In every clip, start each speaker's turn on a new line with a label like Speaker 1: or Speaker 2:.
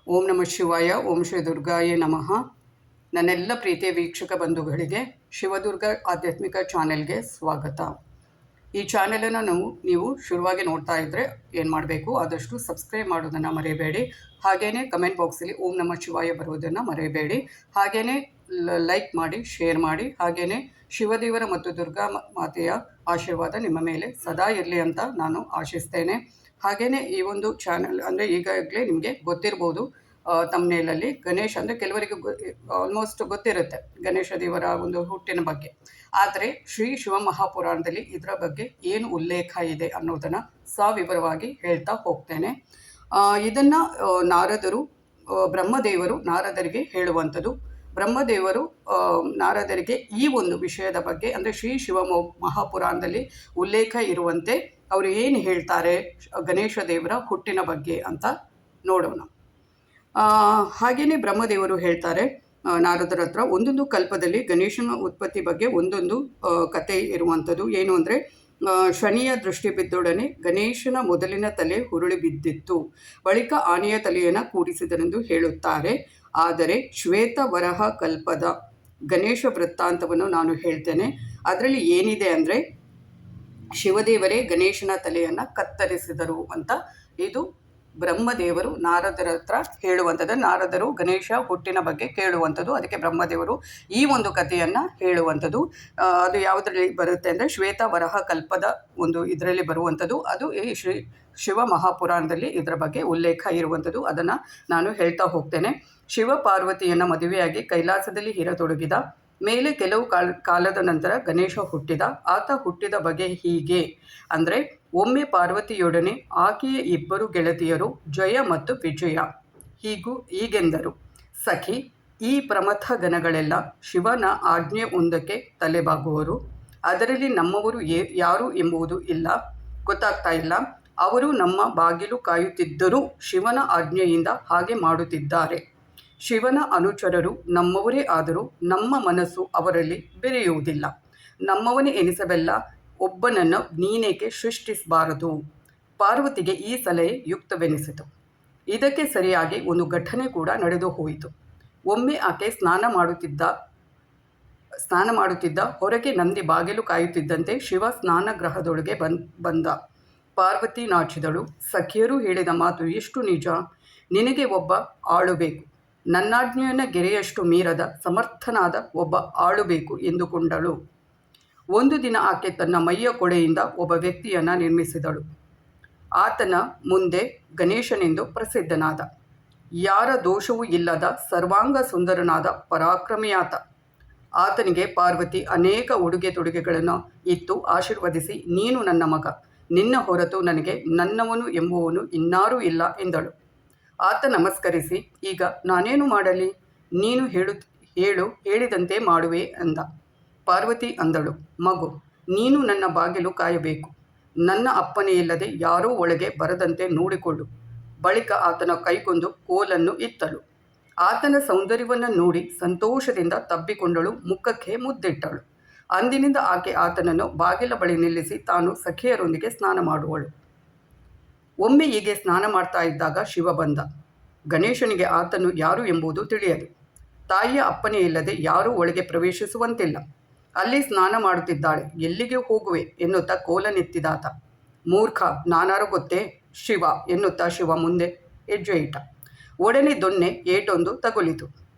Speaker 1: ಓಂ ನಮಃ ಶಿವಾಯ. ಓಂ ಶ್ರೀ ದುರ್ಗಾಯ ನಮಃ. ನನ್ನೆಲ್ಲ ಪ್ರೀತಿಯ ವೀಕ್ಷಕ ಬಂಧುಗಳಿಗೆ ಶಿವದುರ್ಗ ಆಧ್ಯಾತ್ಮಿಕ ಚಾನೆಲ್ಗೆ ಸ್ವಾಗತ. ಈ ಚಾನೆಲನ್ನು ನೀವು ಶುರುವಾಗಿ ನೋಡ್ತಾ ಇದ್ದರೆ ಏನು ಮಾಡಬೇಕು, ಆದಷ್ಟು ಸಬ್ಸ್ಕ್ರೈಬ್ ಮಾಡೋದನ್ನು ಮರೆಯಬೇಡಿ. ಹಾಗೆಯೇ ಕಮೆಂಟ್ ಬಾಕ್ಸಲ್ಲಿ ಓಂ ನಮಃ ಶಿವಾಯ ಬರುವುದನ್ನು ಮರೆಯಬೇಡಿ. ಹಾಗೆಯೇ ಲೈಕ್ ಮಾಡಿ, ಶೇರ್ ಮಾಡಿ. ಹಾಗೆಯೇ ಶಿವದೇವರ ಮತ್ತು ದುರ್ಗಾ ಮಾತೆಯ ಆಶೀರ್ವಾದ ನಿಮ್ಮ ಮೇಲೆ ಸದಾ ಇರಲಿ ಅಂತ ನಾನು ಆಶಿಸ್ತೇನೆ. ಹಾಗೆಯೇ ಈ ಒಂದು ಚಾನಲ್ ಅಂದರೆ ಈಗಾಗಲೇ ನಿಮಗೆ ಗೊತ್ತಿರ್ಬೋದು, ತಮ್ನೇಲಲ್ಲಿ ಗಣೇಶ್ ಅಂದರೆ ಕೆಲವರಿಗೆ ಆಲ್ಮೋಸ್ಟ್ ಗೊತ್ತಿರುತ್ತೆ ಗಣೇಶ ದೇವರ ಒಂದು ಹುಟ್ಟಿನ ಬಗ್ಗೆ. ಆದರೆ ಶ್ರೀ ಶಿವ ಮಹಾಪುರಾಣದಲ್ಲಿ ಇದರ ಬಗ್ಗೆ ಏನು ಉಲ್ಲೇಖ ಇದೆ ಅನ್ನೋದನ್ನು ಸವಿವರವಾಗಿ ಹೇಳ್ತಾ ಹೋಗ್ತೇನೆ. ಇದನ್ನು ನಾರದರು, ಬ್ರಹ್ಮದೇವರು ನಾರದರಿಗೆ ಹೇಳುವಂಥದ್ದು. ಬ್ರಹ್ಮದೇವರು ನಾರದರಿಗೆ ಈ ಒಂದು ವಿಷಯದ ಬಗ್ಗೆ ಅಂದರೆ ಶ್ರೀ ಶಿವ ಮಹಾಪುರಾಣದಲ್ಲಿ ಉಲ್ಲೇಖ ಇರುವಂತೆ ಅವರು ಏನು ಹೇಳ್ತಾರೆ ಗಣೇಶ ದೇವರ ಹುಟ್ಟಿನ ಬಗ್ಗೆ ಅಂತ ನೋಡೋಣ. ಹಾಗೆಯೇ ಬ್ರಹ್ಮದೇವರು ಹೇಳ್ತಾರೆ ನಾರದರ ಹತ್ರ, ಒಂದೊಂದು ಕಲ್ಪದಲ್ಲಿ ಗಣೇಶನ ಉತ್ಪತ್ತಿ ಬಗ್ಗೆ ಒಂದೊಂದು ಕತೆ ಇರುವಂಥದ್ದು. ಏನು ಅಂದರೆ, ಶನಿಯ ದೃಷ್ಟಿ ಬಿದ್ದೊಡನೆ ಗಣೇಶನ ಮೊದಲಿನ ತಲೆ ಹುರುಳಿ ಬಿದ್ದಿತ್ತು, ಬಳಿಕ ಆನೆಯ ತಲೆಯನ್ನು ಕೂಡಿಸಿದರೆಂದು ಹೇಳುತ್ತಾರೆ. ಆದರೆ ಶ್ವೇತ ವರಹ ಕಲ್ಪದ ಗಣೇಶ ವೃತ್ತಾಂತವನ್ನು ನಾನು ಹೇಳ್ತೇನೆ. ಅದರಲ್ಲಿ ಏನಿದೆ ಅಂದರೆ, ಶಿವದೇವರೇ ಗಣೇಶನ ತಲೆಯನ್ನು ಕತ್ತರಿಸಿದರು ಅಂತ ಇದು ಬ್ರಹ್ಮದೇವರು ನಾರದರ ಹತ್ರ ಹೇಳುವಂಥದ್ದು. ನಾರದರು ಗಣೇಶ ಹುಟ್ಟಿನ ಬಗ್ಗೆ ಕೇಳುವಂಥದ್ದು, ಅದಕ್ಕೆ ಬ್ರಹ್ಮದೇವರು ಈ ಒಂದು ಕಥೆಯನ್ನು ಹೇಳುವಂಥದ್ದು. ಅದು ಯಾವುದರಲ್ಲಿ ಬರುತ್ತೆ ಅಂದರೆ, ಶ್ವೇತ ವರಹ ಕಲ್ಪದ ಒಂದು ಇದರಲ್ಲಿ ಬರುವಂಥದ್ದು. ಅದು ಈ ಶ್ರೀ ಶಿವ ಮಹಾಪುರಾಣದಲ್ಲಿ ಇದರ ಬಗ್ಗೆ ಉಲ್ಲೇಖ ಇರುವಂಥದ್ದು. ಅದನ್ನು ನಾನು ಹೇಳ್ತಾ ಹೋಗ್ತೇನೆ. ಶಿವ ಪಾರ್ವತಿಯನ್ನು ಮದುವೆಯಾಗಿ ಕೈಲಾಸದಲ್ಲಿ ಇರತೊಡಗಿದ ಮೇಲೆ ಕೆಲವು ಕಾಲದ ನಂತರ ಗಣೇಶ ಹುಟ್ಟಿದ. ಆತ ಹುಟ್ಟಿದ ಬಗೆ ಹೀಗೆ ಅಂದರೆ, ಒಮ್ಮೆ ಪಾರ್ವತಿಯೊಡನೆ ಆಕೆಯ ಇಬ್ಬರು ಗೆಳತಿಯರು ಜಯ ಮತ್ತು ವಿಜಯ ಹೀಗೆಂದರು, ಸಖಿ, ಈ ಪ್ರಮಥ ಗಣಗಳೆಲ್ಲ ಶಿವನ ಆಜ್ಞೆ ಒಂದಕ್ಕೆ ತಲೆಬಾಗುವರು. ಅದರಲ್ಲಿ ನಮ್ಮವರು ಯಾರು ಎಂಬುದು ಗೊತ್ತಾಗ್ತಾ ಇಲ್ಲ. ಅವರು ನಮ್ಮ ಬಾಗಿಲು ಕಾಯುತ್ತಿದ್ದರೂ ಶಿವನ ಆಜ್ಞೆಯಿಂದ ಹಾಗೆ ಮಾಡುತ್ತಿದ್ದಾರೆ. ಶಿವನ ಅನುಚರರು ನಮ್ಮವರೇ ಆದರೂ ನಮ್ಮ ಮನಸ್ಸು ಅವರಲ್ಲಿ ಬೆರೆಯುವುದಿಲ್ಲ. ನಮ್ಮವನೇ ಎನಿಸಬಲ್ಲ ಒಬ್ಬನನ್ನು ನೀನೇಕೆ ಸೃಷ್ಟಿಸಬಾರದು? ಪಾರ್ವತಿಗೆ ಈ ಸಲಹೆ ಯುಕ್ತವೆನಿಸಿತು. ಇದಕ್ಕೆ ಸರಿಯಾಗಿ ಒಂದು ಘಟನೆ ಕೂಡ ನಡೆದು ಹೋಯಿತು. ಒಮ್ಮೆ ಆಕೆ ಸ್ನಾನ ಮಾಡುತ್ತಿದ್ದ ಹೊರಗೆ ನಂದಿ ಬಾಗಿಲು ಕಾಯುತ್ತಿದ್ದಂತೆ ಶಿವ ಸ್ನಾನಗೃಹದೊಳಗೆ ಬಂದ. ಪಾರ್ವತಿ ನಾಚಿದಳು. ಸಖಿಯರು ಹೇಳಿದ ಮಾತು ಎಷ್ಟು ನಿಜ. ನಿನಗೆ ಒಬ್ಬ ಆಳು ಬೇಕು, ನನ್ನಾಜ್ಞೆಯನ್ನು ಗೆರೆಯಷ್ಟು ಮೀರದ ಸಮರ್ಥನಾದ ಒಬ್ಬ ಆಳು ಬೇಕು ಎಂದುಕೊಂಡಳು. ಒಂದು ದಿನ ಆಕೆ ತನ್ನ ಮೈಯ ಕೊಡೆಯಿಂದ ಒಬ್ಬ ವ್ಯಕ್ತಿಯನ್ನು ನಿರ್ಮಿಸಿದಳು. ಆತನ ಮುಂದೆ ಗಣೇಶನೆಂದು ಪ್ರಸಿದ್ಧನಾದ, ಯಾರ ದೋಷವೂ ಇಲ್ಲದ ಸರ್ವಾಂಗ ಸುಂದರನಾದ ಪರಾಕ್ರಮಿಯಾತ. ಆತನಿಗೆ ಪಾರ್ವತಿ ಅನೇಕ ಉಡುಗೆ ತೊಡುಗೆಗಳನ್ನು ಇತ್ತು ಆಶೀರ್ವದಿಸಿ, ನೀನು ನನ್ನ ಮಗ, ನಿನ್ನ ಹೊರತು ನನಗೆ ನನ್ನವನು ಎಂಬುವನು ಇನ್ನಾರೂ ಇಲ್ಲ ಎಂದಳು. ಆತ ನಮಸ್ಕರಿಸಿ, ಈಗ ನಾನೇನು ಮಾಡಲಿ? ನೀನು ಹೇಳಿದಂತೆ ಮಾಡುವೆ ಅಂದ. ಪಾರ್ವತಿ ಅಂದಳು, ಮಗು, ನೀನು ನನ್ನ ಬಾಗಿಲು ಕಾಯಬೇಕು. ನನ್ನ ಅಪ್ಪಣೆಯಿಲ್ಲದೆ ಯಾರೂ ಒಳಗೆ ಬರದಂತೆ ನೋಡಿಕೊಳ್ಳು. ಬಳಿಕ ಆತನ ಕೈಗೊಂದು ಕೋಲನ್ನು ಇತ್ತಳು. ಆತನ ಸೌಂದರ್ಯವನ್ನು ನೋಡಿ ಸಂತೋಷದಿಂದ ತಬ್ಬಿಕೊಂಡಳು, ಮುಖಕ್ಕೆ ಮುದ್ದಿಟ್ಟಳು. ಅಂದಿನಿಂದ ಆಕೆ ಆತನನ್ನು ಬಾಗಿಲ ಬಳಿ ನಿಲ್ಲಿಸಿ ತಾನು ಸಖಿಯರೊಂದಿಗೆ ಸ್ನಾನ ಮಾಡುವಳು. ಒಮ್ಮೆ ಹೀಗೆ ಸ್ನಾನ ಮಾಡ್ತಾ ಇದ್ದಾಗ ಶಿವ ಬಂದ. ಗಣೇಶನಿಗೆ ಆತನು ಯಾರು ಎಂಬುದು ತಿಳಿಯದು. ತಾಯಿಯ ಅಪ್ಪಣೆ ಇಲ್ಲದೆ ಯಾರೂ ಒಳಗೆ ಪ್ರವೇಶಿಸುವಂತಿಲ್ಲ. ಅಲ್ಲಿ ಸ್ನಾನ ಮಾಡುತ್ತಿದ್ದಾಳೆ, ಎಲ್ಲಿಗೆ ಹೋಗುವೆ ಎನ್ನುತ್ತಾ ಕೋಲನೆತ್ತಿದಾತ. ಮೂರ್ಖ, ನಾನಾರು ಗೊತ್ತೇ? ಶಿವ ಎನ್ನುತ್ತಾ ಶಿವ ಮುಂದೆ ಹೆಜ್ಜೆ ಇಟ್ಟ. ಒಡನೆ ದೊನ್ನೆ ಏಟೊಂದು ತಗುಲಿತು.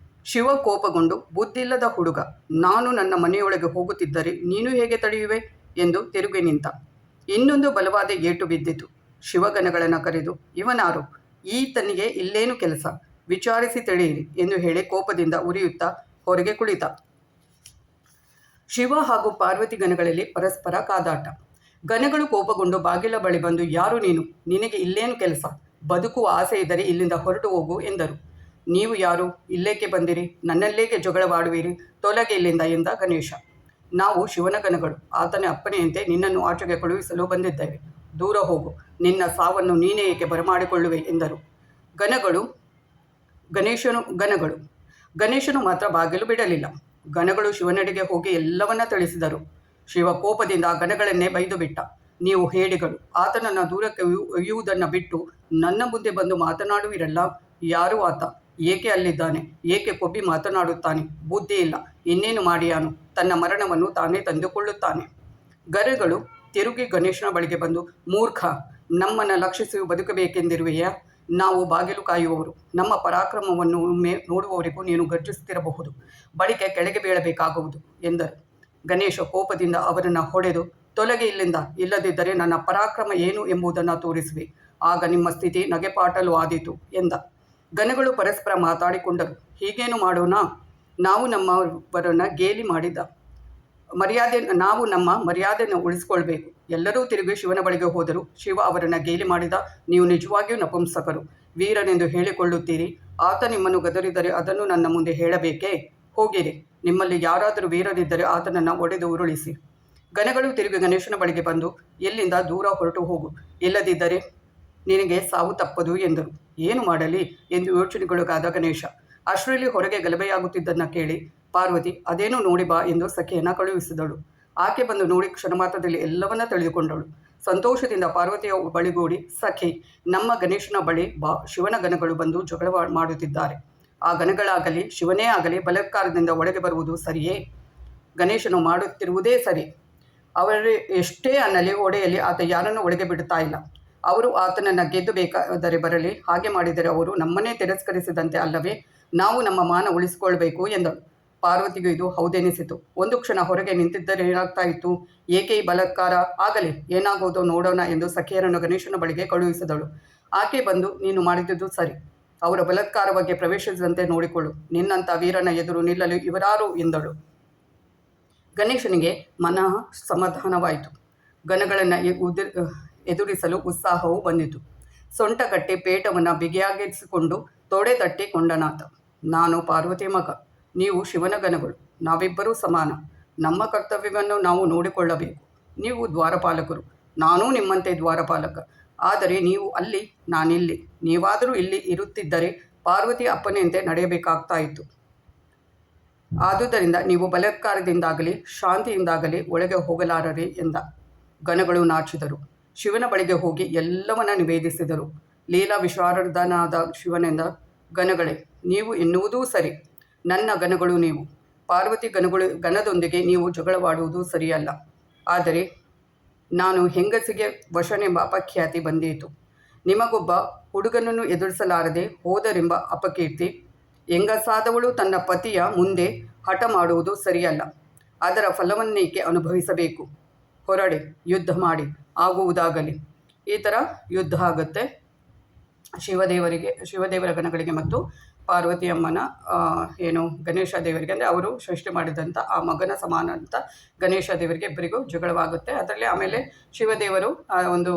Speaker 1: ಶಿವ ಕೋಪಗೊಂಡು, ಬುದ್ಧಿಲ್ಲದ ಹುಡುಗ, ನಾನು ನನ್ನ ಮನೆಯೊಳಗೆ ಹೋಗುತ್ತಿದ್ದರೆ ನೀನು ಹೇಗೆ ತಡೆಯುವೆ ಎಂದು ತಿರುಗಿ ನಿಂತ. ಇನ್ನೊಂದು ಬಲವಾದ ಏಟು ಬಿದ್ದಿತು. ಶಿವಗಣಗಳನ್ನು ಕರೆದು, ಇವನಾರು? ಈತನಿಗೆ ಇಲ್ಲೇನು ಕೆಲಸ? ವಿಚಾರಿಸಿ ತಿಳಿಯಿರಿ ಎಂದು ಹೇಳಿ ಕೋಪದಿಂದ ಉರಿಯುತ್ತಾ ಹೊರಗೆ ಕುಳಿತ. ಶಿವ ಹಾಗೂ ಪಾರ್ವತಿ ಗಣಗಳಲ್ಲಿ ಪರಸ್ಪರ ಕಾದಾಟ. ಗಣಗಳು ಕೋಪಗೊಂಡು ಬಾಗಿಲ ಬಳಿ ಬಂದು, ಯಾರು ನೀನು? ನಿನಗೆ ಇಲ್ಲೇನು ಕೆಲಸ? ಬದುಕುವ ಆಸೆ ಇದ್ದರೆ ಇಲ್ಲಿಂದ ಹೊರಟು ಹೋಗು ಎಂದರು. ನೀವು ಯಾರು? ಇಲ್ಲೇಕೆ ಬಂದಿರಿ? ನನ್ನಲ್ಲೇಕೆ ಜಗಳವಾಡುವಿರಿ? ತೊಲಗೆ ಇಲ್ಲಿಂದ ಎಂದ ಗಣೇಶ. ನಾವು ಶಿವನ ಗಣಗಳು, ಆತನ ಅಪ್ಪಣೆಯಂತೆ ನಿನ್ನನ್ನು ಆಚೆಗೆ ಕಳುಹಿಸಲು ಬಂದಿದ್ದೇವೆ. ದೂರ ಹೋಗು, ನಿನ್ನ ಸಾವನ್ನು ನೀನೇ ಏಕೆ ಬರಮಾಡಿಕೊಳ್ಳುವೆ ಎಂದರು. ಗಣೇಶನು ಮಾತ್ರ ಬಾಗಿಲು ಬಿಡಲಿಲ್ಲ. ಗಣಗಳು ಶಿವನೆಡೆಗೆ ಹೋಗಿ ಎಲ್ಲವನ್ನ ತಿಳಿಸಿದರು. ಶಿವ ಕೋಪದಿಂದ ಗಣಗಳನ್ನೇ ಬೈದು ಬಿಟ್ಟ. ನೀವು ಹೇಡಿಗಳು, ಆತನನ್ನು ದೂರಕ್ಕೆ ಒಯ್ಯುವುದನ್ನು ಬಿಟ್ಟು ನನ್ನ ಮುಂದೆ ಬಂದು ಮಾತನಾಡುವಿರಲ್ಲ. ಯಾರು ಆತ? ಏಕೆ ಅಲ್ಲಿದ್ದಾನೆ? ಏಕೆ ಕೊಬ್ಬಿ ಮಾತನಾಡುತ್ತಾನೆ? ಬುದ್ಧಿ ಇಲ್ಲ, ಇನ್ನೇನು ಮಾಡಿಯಾನು? ತನ್ನ ಮರಣವನ್ನು ತಾನೇ ತಂದುಕೊಳ್ಳುತ್ತಾನೆ. ಗರೆಗಳು ತಿರುಗಿ ಗಣೇಶನ ಬಳಿಗೆ ಬಂದು, ಮೂರ್ಖ, ನಮ್ಮನ್ನು ಲಕ್ಷಿಸಿ ಬದುಕಬೇಕೆಂದಿರುವೆಯಾ? ನಾವು ಬಾಗಿಲು ಕಾಯುವವರು, ನಮ್ಮ ಪರಾಕ್ರಮವನ್ನು ನೋಡುವವರೆಗೂ ನೀನು ಗರ್ಜಿಸುತ್ತಿರಬಹುದು, ಬಳಿಕ ಕೆಳಗೆ ಬೀಳಬೇಕಾಗುವುದು ಎಂದರು. ಗಣೇಶ ಕೋಪದಿಂದ ಅವರನ್ನು ಹೊಡೆದು, ತೊಲಗೆ ಇಲ್ಲಿಂದ, ಇಲ್ಲದಿದ್ದರೆ ನನ್ನ ಪರಾಕ್ರಮ ಏನು ಎಂಬುದನ್ನು ತೋರಿಸುವೆ, ಆಗ ನಿಮ್ಮ ಸ್ಥಿತಿ ನಗೆಪಾಟಲು ಆದೀತು ಎಂದ. ಗಣಗಳು ಪರಸ್ಪರ ಮಾತಾಡಿಕೊಂಡರು. ಹೀಗೇನು ಮಾಡೋಣ? ನಾವು ನಮ್ಮವರನ್ನು ಗೇಲಿ ಮಾಡಿದ ನಾವು ನಮ್ಮ ಮರ್ಯಾದೆಯನ್ನು ಉಳಿಸಿಕೊಳ್ಬೇಕು. ಎಲ್ಲರೂ ತಿರುಗಿ ಶಿವನ ಬಳಿಗೆ ಹೋದರು. ಶಿವ ಅವರನ್ನು ಗೇಲಿ ಮಾಡಿದ. ನೀವು ನಿಜವಾಗಿಯೂ ನಪುಂಸಕರು, ವೀರನೆಂದು ಹೇಳಿಕೊಳ್ಳುತ್ತೀರಿ. ಆತ ನಿಮ್ಮನ್ನು ಗದರಿದರೆ ಅದನ್ನು ನನ್ನ ಮುಂದೆ ಹೇಳಬೇಕೇ? ಹೋಗಿರಿ, ನಿಮ್ಮಲ್ಲಿ ಯಾರಾದರೂ ವೀರರಿದ್ದರೆ ಆತನನ್ನು ಒಡೆದು ಉರುಳಿಸಿ. ಗಣಗಳು ತಿರುಗಿ ಗಣೇಶನ ಬಳಿಗೆ ಬಂದು, ಎಲ್ಲಿಂದ ದೂರ ಹೊರಟು ಹೋಗು, ಇಲ್ಲದಿದ್ದರೆ ನಿನಗೆ ಸಾವು ತಪ್ಪದು ಎಂದರು. ಏನು ಮಾಡಲಿ ಎಂದು ಯೋಚನೆಗೊಳಗಾದ ಗಣೇಶ ಅಷ್ಟರಲ್ಲಿ ಹೊರಗೆ ಗಲಭೆಯಾಗುತ್ತಿದ್ದನ್ನು ಕೇಳಿ ಪಾರ್ವತಿ, ಅದೇನು ನೋಡಿ ಬಾ ಎಂದು ಸಖಿಯನ್ನು ಕಳುಹಿಸಿದಳು. ಆಕೆ ಬಂದು ನೋಡಿ ಕ್ಷಣಮಾತ್ರದಲ್ಲಿ ಎಲ್ಲವನ್ನ ತಿಳಿದುಕೊಂಡಳು. ಸಂತೋಷದಿಂದ ಪಾರ್ವತಿಯ ಬಳಿಗೂಡಿ, ಸಖಿ, ನಮ್ಮ ಗಣೇಶನ ಬಳಿ ಬಾ, ಶಿವನ ಗಣಗಳು ಬಂದು ಜಗಳ ಮಾಡುತ್ತಿದ್ದಾರೆ. ಆ ಗಣಗಳಾಗಲಿ ಶಿವನೇ ಆಗಲಿ ಬಲಾತ್ಕಾರದಿಂದ ಒಳಗೆ ಬರುವುದು ಸರಿಯೇ? ಗಣೇಶನು ಮಾಡುತ್ತಿರುವುದೇ ಸರಿ. ಅವರು ಎಷ್ಟೇ ಅನ್ನಲಿ ಒಡೆಯಲಿ, ಆತ ಯಾರನ್ನು ಒಳಗೆ ಬಿಡುತ್ತಾ ಇಲ್ಲ. ಅವರು ಆತನನ್ನು ಗೆದ್ದು ಬೇಕಾದರೆ ಬರಲಿ, ಹಾಗೆ ಮಾಡಿದರೆ ಅವರು ನಮ್ಮನ್ನೇ ತಿರಸ್ಕರಿಸಿದಂತೆ ಅಲ್ಲವೇ? ನಾವು ನಮ್ಮ ಮಾನ ಉಳಿಸಿಕೊಳ್ಬೇಕು ಎಂದಳು. ಪಾರ್ವತಿಗೂ ಇದು ಹೌದೆನಿಸಿತು. ಒಂದು ಕ್ಷಣ ಹೊರಗೆ ನಿಂತಿದ್ದರೆ ಏನಾಗ್ತಾ ಇತ್ತು? ಏಕೆ ಈ ಬಲಾತ್ಕಾರ? ಆಗಲಿ, ಏನಾಗೋದೋ ನೋಡೋಣ ಎಂದು ಸಖಿಯರನ್ನು ಗಣೇಶನ ಬಳಿಗೆ ಕಳುಹಿಸಿದಳು. ಆಕೆ ಬಂದು, ನೀನು ಮಾಡಿದ್ದು ಸರಿ, ಅವರ ಬಲಾತ್ಕಾರವಾಗಿ ಪ್ರವೇಶಿಸದಂತೆ ನೋಡಿಕೊಳ್ಳು, ನಿನ್ನಂಥ ವೀರನ ಎದುರು ನಿಲ್ಲಲು ಇವರಾರು ಎಂದಳು. ಗಣೇಶನಿಗೆ ಮನಃ ಸಮಾಧಾನವಾಯಿತು. ಗಣಗಳನ್ನು ಎದುರಿಸಲು ಉತ್ಸಾಹವೂ ಬಂದಿತು. ಸೊಂಟ ಕಟ್ಟಿ ಪೇಟವನ್ನು ಬಿಗಿಯಾಗಿಸಿಕೊಂಡು ತೊಡೆ ತಟ್ಟಿ ಕೊಂಡನಾತ. ನಾನು ಪಾರ್ವತಿ ಮಗ, ನೀವು ಶಿವನ ಗಣಗಳು, ನಾವಿಬ್ಬರೂ ಸಮಾನ. ನಮ್ಮ ಕರ್ತವ್ಯವನ್ನು ನಾವು ನೋಡಿಕೊಳ್ಳಬೇಕು. ನೀವು ದ್ವಾರಪಾಲಕರು, ನಾನೂ ನಿಮ್ಮಂತೆ ದ್ವಾರಪಾಲಕ. ಆದರೆ ನೀವು ಅಲ್ಲಿ, ನಾನಿಲ್ಲಿ. ನೀವಾದರೂ ಇಲ್ಲಿ ಇರುತ್ತಿದ್ದರೆ ಪಾರ್ವತಿ ಅಪ್ಪನೆಯಂತೆ ನಡೆಯಬೇಕಾಗ್ತಾ ಇತ್ತು. ಆದುದರಿಂದ ನೀವು ಬಲಾತ್ಕಾರದಿಂದಾಗಲಿ ಶಾಂತಿಯಿಂದಾಗಲಿ ಒಳಗೆ ಹೋಗಲಾರರಿ ಎಂದ. ಗಣಗಳು ನಾಚಿದರು. ಶಿವನ ಬಳಿಗೆ ಹೋಗಿ ಎಲ್ಲವನ್ನ ನಿವೇದಿಸಿದರು. ಲೀಲಾ ವಿಶಾರದನಾದ ಶಿವನೆಂದ, ಗಣಗಳೇ, ನೀವು ಎನ್ನುವುದೂ ಸರಿ. ನನ್ನ ಗಣಗಳು ನೀವು. ಪಾರ್ವತಿ ಗಣದೊಂದಿಗೆ ನೀವು ಜಗಳವಾಡುವುದು ಸರಿಯಲ್ಲ. ಆದರೆ ನಾನು ಹೆಂಗಸಿಗೆ ವಶನೆಂಬ ಅಪಖ್ಯಾತಿ ಬಂದೀತು. ನಿಮಗೊಬ್ಬ ಹುಡುಗನನ್ನು ಎದುರಿಸಲಾರದೆ ಹೋದರೆಂಬ ಅಪಕೀರ್ತಿ. ಹೆಂಗಸಾದವಳು ತನ್ನ ಪತಿಯ ಮುಂದೆ ಹಠ ಮಾಡುವುದು ಸರಿಯಲ್ಲ. ಅದರ ಫಲವನ್ನೇಕೆ ಅನುಭವಿಸಬೇಕು? ಹೊರಡೆ, ಯುದ್ಧ ಮಾಡಿ, ಆಗುವುದಾಗಲಿ. ಈ ಥರ ಯುದ್ಧ ಆಗುತ್ತೆ ಶಿವದೇವರ ಗಣಗಳಿಗೆ ಮತ್ತು ಪಾರ್ವತಿ ಅಮ್ಮನ ಗಣೇಶ ದೇವರಿಗೆ, ಅಂದರೆ ಅವರು ಸೃಷ್ಟಿ ಮಾಡಿದಂಥ ಆ ಮಗನ ಸಮಾನ ಅಂತ ಗಣೇಶ ದೇವರಿಗೆ ಇಬ್ಬರಿಗೂ ಜಗಳವಾಗುತ್ತೆ. ಅದರಲ್ಲಿ ಆಮೇಲೆ ಶಿವದೇವರು ಒಂದು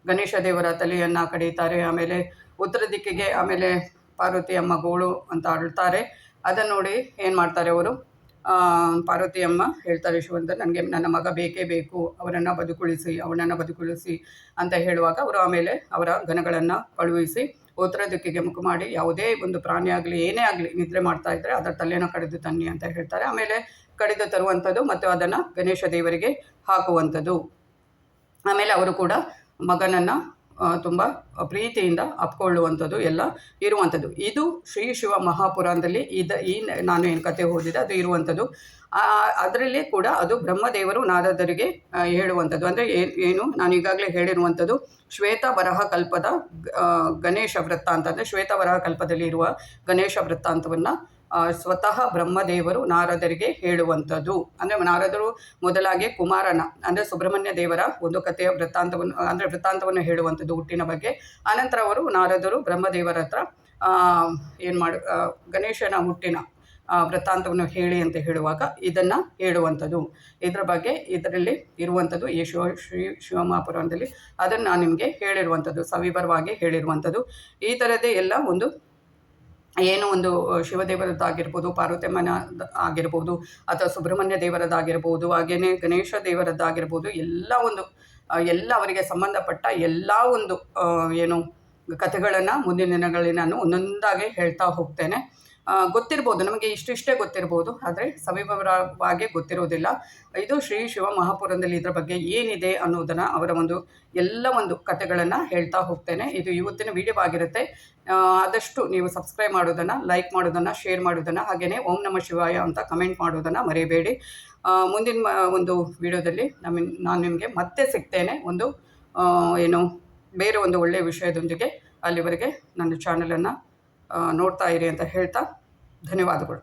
Speaker 1: ಗಣೇಶ ದೇವರ ತಲೆಯನ್ನು ಕಡಿತಾರೆ. ಆಮೇಲೆ ಉತ್ತರ ದಿಕ್ಕಿಗೆ ಆಮೇಲೆ ಪಾರ್ವತಿ ಅಮ್ಮ ಗೋಳು ಅಂತ ಅಳ್ತಾರೆ. ಅದನ್ನು ನೋಡಿ ಏನು ಮಾಡ್ತಾರೆ ಅವರು, ಪಾರ್ವತಿ ಅಮ್ಮ ಹೇಳ್ತಾರೆ ಶಿವಂತ, ನನಗೆ ನನ್ನ ಮಗ ಬೇಕೇ ಬೇಕು, ಅವನನ್ನು ಬದುಕುಳಿಸಿ ಅಂತ ಹೇಳುವಾಗ ಅವರು ಆಮೇಲೆ ಅವರ ಗಣಗಳನ್ನು ಕಳುಹಿಸಿ ಉತ್ತರ ದಿಕ್ಕಿಗೆ ಮುಖ ಮಾಡಿ, ಯಾವುದೇ ಒಂದು ಪ್ರಾಣಿ ಆಗಲಿ ಏನೇ ಆಗಲಿ ನಿದ್ರೆ ಮಾಡ್ತಾ ಇದ್ದರೆ ಅದರ ತಲೆಯನ್ನು ಕಡಿದು ತನ್ನಿ ಅಂತ ಹೇಳ್ತಾರೆ. ಆಮೇಲೆ ಕಡಿದು ತರುವಂಥದ್ದು ಮತ್ತು ಅದನ್ನು ಗಣೇಶ ದೇವರಿಗೆ ಹಾಕುವಂಥದ್ದು. ಆಮೇಲೆ ಅವರು ಕೂಡ ಮಗನನ್ನು ತುಂಬ ಪ್ರೀತಿಯಿಂದ ಅಪ್ಕೊಳ್ಳುವಂಥದ್ದು ಎಲ್ಲ ಇರುವಂಥದ್ದು. ಇದು ಶ್ರೀ ಶಿವ ಮಹಾಪುರಾಣದಲ್ಲಿ ನಾನು ಏನು ಕತೆ ಓದಿದೆ ಅದು ಇರುವಂಥದ್ದು. ಅದರಲ್ಲಿ ಕೂಡ ಅದು ಬ್ರಹ್ಮದೇವರು ನಾರದರಿಗೆ ಹೇಳುವಂಥದ್ದು. ಅಂದರೆ ಏನು ನಾನು ಈಗಾಗಲೇ ಹೇಳಿರುವಂಥದ್ದು ಶ್ವೇತ ವರಹ ಕಲ್ಪದ ಗಣೇಶ ವೃತ್ತಾಂತ, ಅಂದರೆ ಶ್ವೇತ ವರಹ ಕಲ್ಪದಲ್ಲಿ ಇರುವ ಗಣೇಶ ವೃತ್ತಾಂತವನ್ನು ಸ್ವತಃ ಬ್ರಹ್ಮದೇವರು ನಾರದರಿಗೆ ಹೇಳುವಂಥದ್ದು. ಅಂದರೆ ನಾರದರು ಮೊದಲಾಗಿ ಕುಮಾರನ, ಅಂದರೆ ಸುಬ್ರಹ್ಮಣ್ಯ ದೇವರ ಒಂದು ಕಥೆಯ ವೃತ್ತಾಂತವನ್ನು ಹೇಳುವಂಥದ್ದು ಹುಟ್ಟಿನ ಬಗ್ಗೆ. ಆನಂತರ ಅವರು ನಾರದರು ಬ್ರಹ್ಮದೇವರ ಹತ್ರ ಗಣೇಶನ ಹುಟ್ಟಿನ ವೃತ್ತಾಂತವನ್ನು ಹೇಳಿ ಅಂತ ಹೇಳುವಾಗ ಇದನ್ನು ಹೇಳುವಂಥದ್ದು. ಇದರ ಬಗ್ಗೆ ಇದರಲ್ಲಿ ಇರುವಂಥದ್ದು ಈ ಶ್ರೀ ಶಿವಮಹಾಪುರಾಣದಲ್ಲಿ ಅದನ್ನು ನಾನು ನಿಮಗೆ ಹೇಳಿರುವಂಥದ್ದು, ಸವಿವರವಾಗಿ ಹೇಳಿರುವಂಥದ್ದು. ಈ ಥರದೇ ಎಲ್ಲ ಒಂದು ಶಿವದೇವರದ್ದಾಗಿರ್ಬೋದು, ಪಾರ್ವತಮ್ಮನ ಆಗಿರ್ಬೋದು, ಅಥವಾ ಸುಬ್ರಹ್ಮಣ್ಯ ದೇವರದ್ದಾಗಿರ್ಬೋದು, ಹಾಗೆಯೇ ಗಣೇಶ ದೇವರದ್ದಾಗಿರ್ಬೋದು, ಎಲ್ಲ ಅವರಿಗೆ ಸಂಬಂಧಪಟ್ಟ ಎಲ್ಲ ಕಥೆಗಳನ್ನು ಮುಂದಿನ ದಿನಗಳಲ್ಲಿ ನಾನು ಒಂದೊಂದಾಗಿ ಹೇಳ್ತಾ ಹೋಗ್ತೇನೆ. ಗೊತ್ತಿರ್ಬೋದು, ನಮಗೆ ಇಷ್ಟೇ ಗೊತ್ತಿರ್ಬೋದು, ಆದರೆ ಸವಿವರವಾಗಿ ಗೊತ್ತಿರೋದಿಲ್ಲ. ಇದು ಶ್ರೀ ಶಿವ ಮಹಾಪುರಾಣದಲ್ಲಿ ಇದರ ಬಗ್ಗೆ ಏನಿದೆ ಅನ್ನೋದನ್ನು ಅವರ ಒಂದು ಕಥೆಗಳನ್ನು ಹೇಳ್ತಾ ಹೋಗ್ತೇನೆ. ಇದು ಇವತ್ತಿನ ವಿಡಿಯೋ ಆಗಿರುತ್ತೆ. ಆದಷ್ಟು ನೀವು ಸಬ್ಸ್ಕ್ರೈಬ್ ಮಾಡೋದನ್ನು, ಲೈಕ್ ಮಾಡೋದನ್ನು, ಶೇರ್ ಮಾಡೋದನ್ನು, ಹಾಗೆಯೇ ಓಂ ನಮಃ ಶಿವಾಯ ಅಂತ ಕಮೆಂಟ್ ಮಾಡೋದನ್ನು ಮರೆಯಬೇಡಿ. ಮುಂದಿನ ಒಂದು ವಿಡಿಯೋದಲ್ಲಿ ನಾನು ನಿಮಗೆ ಮತ್ತೆ ಸಿಗ್ತೇನೆ ಬೇರೆ ಒಂದು ಒಳ್ಳೆಯ ವಿಷಯದೊಂದಿಗೆ. ಅಲ್ಲಿವರೆಗೆ ನನ್ನ ಚಾನಲನ್ನು ನೋಡ್ತಾ ಇರಿ ಅಂತ ಹೇಳ್ತಾ ಧನ್ಯವಾದಗಳು.